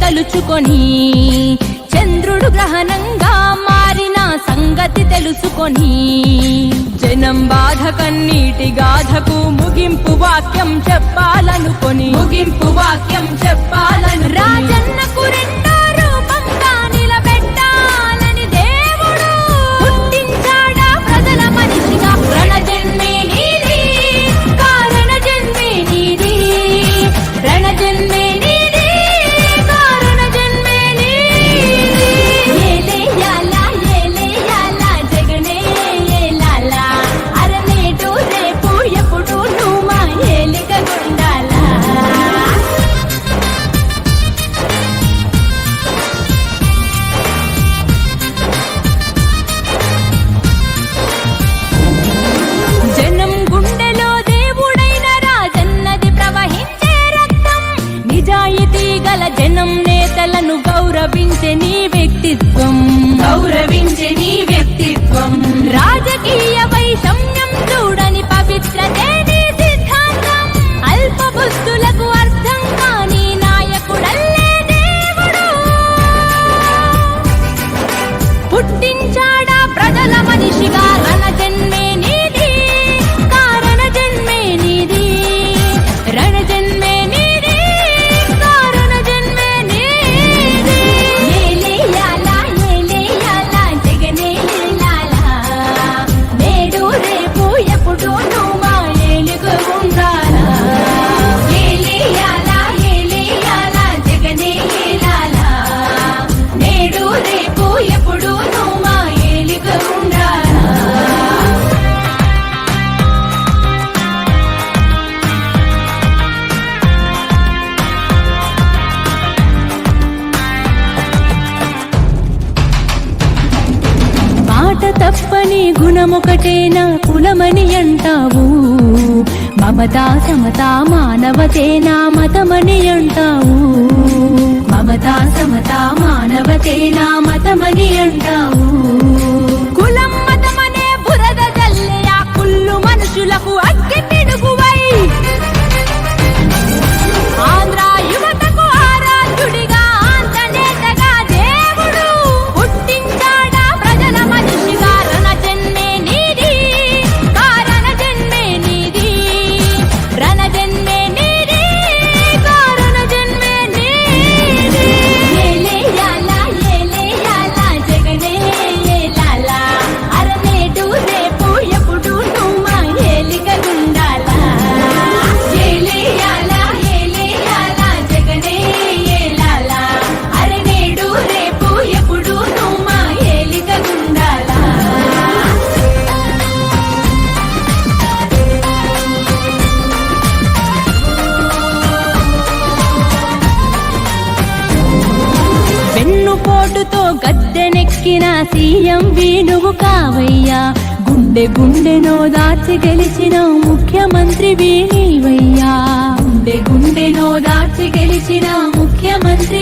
తెలుసుకొని చంద్రుడు గ్రహణంగా మారిన సంగతి తెలుసుకొని జనం బాధ కన్నీటి గాథకు ముగింపు వాక్యం చెప్పాలనుకొని రాజన్నకు రెండో రూపంగా నిలబెట్టాలని దేవుడు పుట్టించాడా ప్రజల మనిషిగా. రణజన్మే నీది, కారణ జన్మే నీది, రణజన్మే నీది, కారణ జన్మే నీది. ఏలే యాలా జగనే ఏలాలా, అరనేటు రేపు ఎప్పుడు నువ్వు మా ఏలిక గుండాలా. జనం గుండెలో దేవుడైన రాజన్నది ప్రవహించే రక్తం. నిజాయితీ గల జనం నేతలను గౌరవించే నీ వ్యక్తిత్వం, రాజకీయ వైషమ్యం చూడని పవిత్రతే నీ సిద్ధాంతం. అల్ప బుద్ధులకు అర్థం కాని నాయకుడల్లే దేవుడు పుట్టించాడా ప్రజల మనిషిగా. రణజన్మే నీది, కారణ జన్మే నీది, రణజన్మే నీది, కారణ జన్మే నీది. ఏలే యాలా జగనే ఏలాలా, నేడు రేపు ఎప్పుడు నువ్వు మా ఏలుగు ఉండాలా. ఏలే యాలా జగనే ఏలాలా, నేడు రేపు ఎప్పుడు నువ్వు మా ఏలుగు ఉండాలా. మాట తప్పని గుణమొకటేనా కులమని అంటావు, మమతా సమతా మానవతేనా మతమని అంటావు, మమతా సమతా మానవతేనా మతమని అంటావు. కులం మతమనే బురద జల్లే ఆ కుళ్ళు మనుషులకు అగ్గి పిడుగువై ఆంధ్ర యువతకు ఆరాధ్యుడిగా ఆంధ్రనేతగా దేవుడు పుట్టించాడా ప్రజల మనిషిగా. రణజన్మే నీది, కారణ జన్మే నీది, రణజన్మే నీది, కారణ జన్మే నీది. ఏలే యాలా జగనే ఓటుతో గద్దెనెక్కిన సీఎం నువ్వు కావయ్యా. గుండె గుండెనో దాచి గెలిచిన ముఖ్యమంత్రి నీవయ్యా. గుండె గుండెనో దాచి గెలిచిన ముఖ్యమంత్రి